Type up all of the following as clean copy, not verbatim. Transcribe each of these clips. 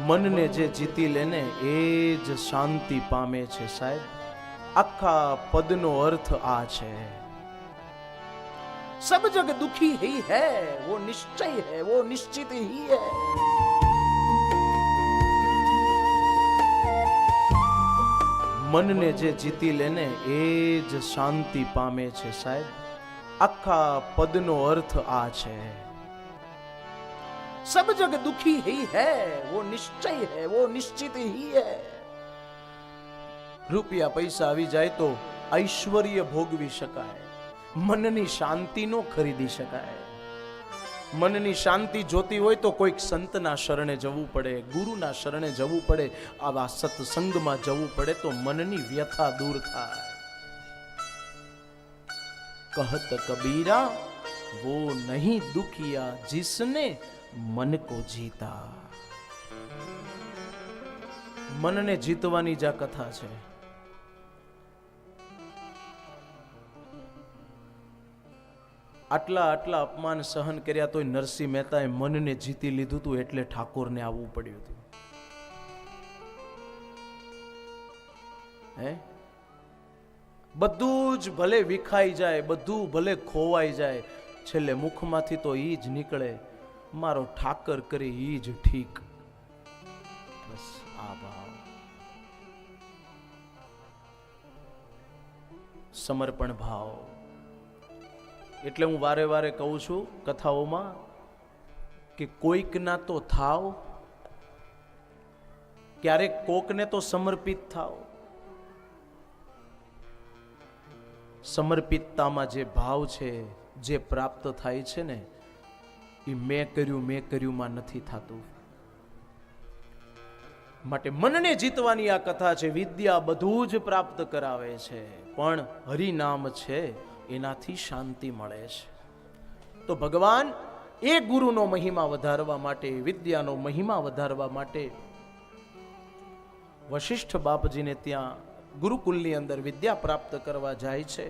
મનને જે જીતી લેને એ જ શાંતિ પામે છે સાહેબ. આખા પદનો અર્થ આ છે. सब जग दुखी ही है, वो निश्चय है, वो निश्चित ही है. મનને જે જીતી લેને એ જ શાંતિ પામે છે સાહેબ. આખા પદનો અર્થ આ છે. सब जग दुखी ही है, वो निश्चय है, वो निश्चित ही है. રૂપિયા પૈસા આવી જાય તો ઐશ્વર્ય ભોગવી શકાય, મનની શાંતિ નો ખરીદી શકાય. મનની શાંતિ જોતી હોય તો કોઈક સંતના શરણે જવું પડે, ગુરુના શરણે જવું પડે, આવા સત્સંગમાં જવું પડે તો મનની વ્યથા દૂર થાય. કહત કબીરા वो नहीं दुखिया जिसने मन को जीता. મનને જીતવાની જ આ કથા છે. આટલા આટલા અપમાન સહન કર્યા તોય નરસિંહ મહેતાએ મનને જીતી લીધું હતું, એટલે ઠાકોરને આવવું પડ્યું હતું. હે, બધું જ ભલે વિખાઈ જાય, બધું ભલે ખોવાઈ જાય, છેલ્લે મુખમાંથી તો ઈ જ નીકળે, મારો ઠાકર કરે ઈ જ ઠીક. બસ આ ભાવ, સમર્પણ ભાવ. એટલે હું વારે વારે કહું છું કથાઓમાં કે કોઈકના તો થાવ, ક્યારેક કોકને તો સમર્પિત થાવ. સમર્પિતતામાં જે ભાવ છે, જે પ્રાપ્ત થાય છે ને, એ મેં કર્યુંમાં નથી થતું. માટે મનને જીતવાની આ કથા છે. વિદ્યા બધું જ પ્રાપ્ત કરાવે છે, પણ હરિનામ છે એનાથી શાંતિ મળે છે. તો ભગવાન એ ગુરુનો મહિમા વધારવા માટે, વિદ્યાનો મહિમા વધારવા માટે વશિષ્ઠ બાપજીને ત્યાં ગુરુકુલની અંદર વિદ્યા પ્રાપ્ત કરવા જાય છે.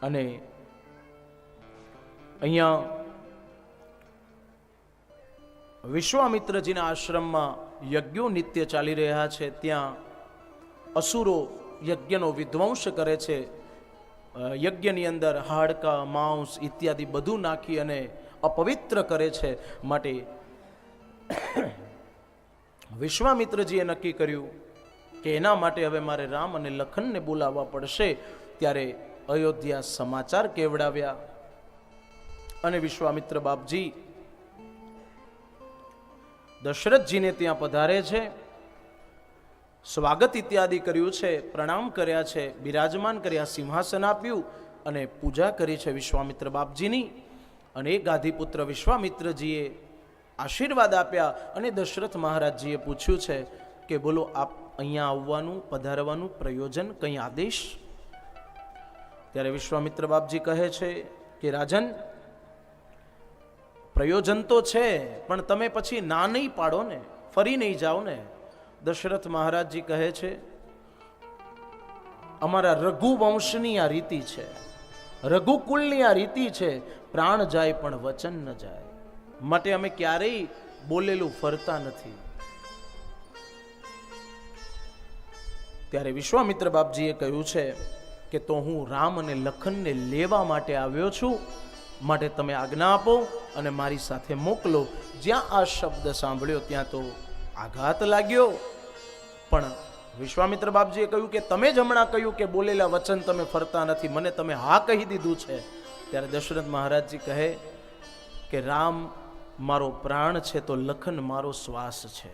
અને અહીંયા વિશ્વામિત્રજીના આશ્રમમાં યજ્ઞો નિત્ય ચાલી રહ્યા છે. ત્યાં અસુરો યજ્ઞનો વિધ્વંસ કરે છે. યજ્ઞની અંદર હાડકા, માંસ ઇત્યાદિ બધું નાખી અને અપવિત્ર કરે છે. માટે વિશ્વામિત્રજીએ નક્કી કર્યું કે એના માટે હવે મારે રામ અને લખનને બોલાવવા પડશે. ત્યારે અયોધ્યા સમાચાર કેવડાવ્યા અને વિશ્વામિત્ર બાપજી દશરથજીને ત્યાં પધારે છે. સ્વાગત ઇત્યાદિ કર્યું છે, પ્રણામ કર્યા છે, બિરાજમાન કર્યા, સિંહાસન આપ્યું અને પૂજા કરી છે વિશ્વામિત્ર બાપજીની. અને એ ગાદીપુત્ર વિશ્વામિત્રજીએ આશીર્વાદ આપ્યા અને દશરથ મહારાજજીએ પૂછ્યું છે કે બોલો આપ અહીંયા આવવાનું, પધારવાનું પ્રયોજન, કંઈ આદેશ? ત્યારે વિશ્વામિત્ર બાપજી કહે છે કે રાજન, પ્રયોજન તો છે, પણ તમે પછી ના નહીં પાડો ને, ફરી નહીં જાઓ ને. દશરથ મહારાજજી કહે છે અમારા રઘુવંશની આ રીતિ છે, રઘુકુલની આ રીતિ છે, પ્રાણ જાય પણ વચન ન જાય. માટે અમે ક્યારેય બોલેલું ફરતા નથી. ત્યારે વિશ્વામિત્ર બાપજીએ કહ્યું છે કે તો હું રામ અને લખનને લેવા માટે આવ્યો છું, માટે તમે આજ્ઞા આપો અને મારી સાથે મોકલો. જ્યાં આ શબ્દ સાંભળ્યો ત્યાં તો આઘાત લાગ્યો. પણ વિશ્વામિત્ર બાપજીએ કહ્યું કે તમે જ હમણાં કહ્યું કે બોલેલા વચન તમે ફરતા નથી, મને તમે હા કહી દીધું છે. ત્યારે દશરથ મહારાજજી કહે કે રામ મારો પ્રાણ છે તો લખન મારો શ્વાસ છે.